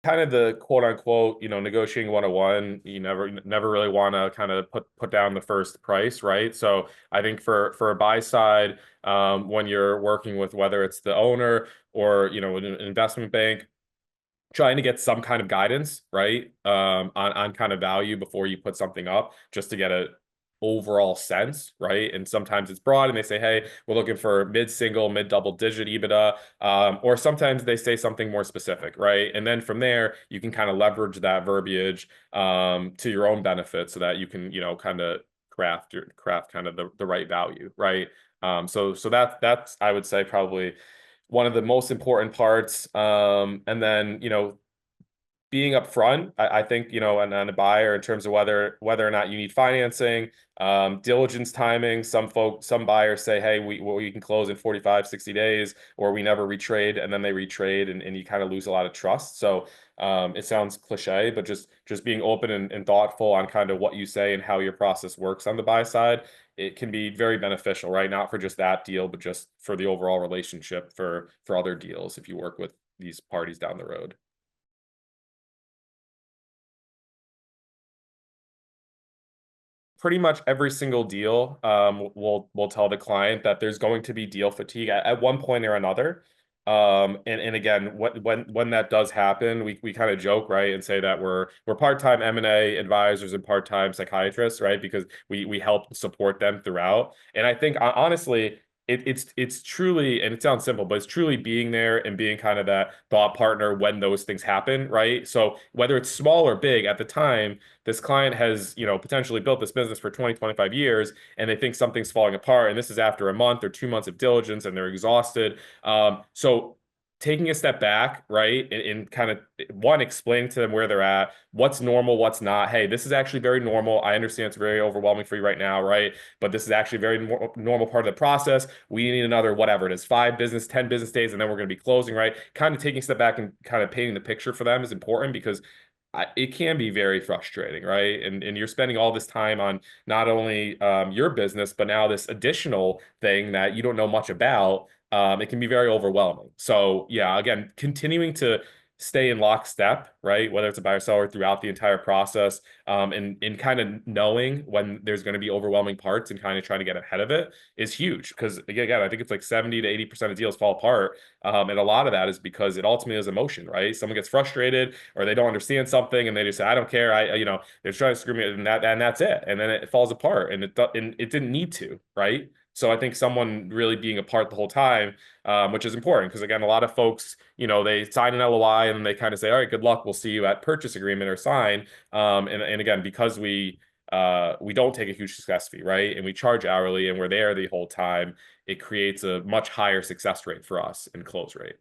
kind of the quote unquote, negotiating 101. You never really want to kind of put down the first price, right? So I think for a buy side, when you're working with whether it's the owner or an investment bank, trying to get some kind of guidance, right? On kind of value before you put something up, just to get a overall sense, right? And sometimes it's broad and they say, hey, we're looking for mid-single, mid-double digit EBITDA. Or sometimes they say something more specific, right? And then from there, you can kind of leverage that verbiage to your own benefit so that you can, kind of craft kind of the right value, right? So that's I would say probably one of the most important parts. And then, being upfront, I think, and a buyer in terms of whether or not you need financing, diligence timing. Some buyers say, hey, we can close in 45, 60 days, or we never retrade, and then they retrade and you kind of lose a lot of trust. So it sounds cliche, but just being open and thoughtful on kind of what you say and how your process works on the buy side, it can be very beneficial, right? Not for just that deal, but just for the overall relationship for other deals if you work with these parties down the road. Pretty much every single deal, we'll tell the client that there's going to be deal fatigue at one point or another. And again, when that does happen, we kind of joke, right, and say that we're part-time M&A advisors and part-time psychiatrists, right, because we help support them throughout. And I think honestly, it's truly, and it sounds simple, but it's truly being there and being kind of that thought partner when those things happen, right? So whether it's small or big, at the time this client has, potentially built this business for 20, 25 years, and they think something's falling apart. And this is after a month or 2 months of diligence, and they're exhausted. So taking a step back, right, and kind of one, explaining to them where they're at, what's normal, what's not. Hey, this is actually very normal. I understand it's very overwhelming for you right now, right? But this is actually a very normal part of the process. We need another, whatever it is, 5 business, 10 business days, and then we're going to be closing, right? Kind of taking a step back and kind of painting the picture for them is important because it can be very frustrating, right? And you're spending all this time on not only your business, but now this additional thing that you don't know much about. It can be very overwhelming. So yeah, again, continuing to stay in lockstep, right? Whether it's a buyer seller throughout the entire process, and kind of knowing when there's going to be overwhelming parts and kind of trying to get ahead of it is huge. Because again, I think it's like 70 to 80% of deals fall apart. And a lot of that is because it ultimately is emotion, right? Someone gets frustrated or they don't understand something and they just say, I don't care. They're trying to screw me and that's it. And then it falls apart and it didn't need to, right? So I think someone really being a part the whole time, which is important because again, a lot of folks, they sign an LOI and they kind of say, all right, good luck. We'll see you at purchase agreement or sign. And again, because we don't take a huge success fee, right? And we charge hourly and we're there the whole time, it creates a much higher success rate for us and close rate.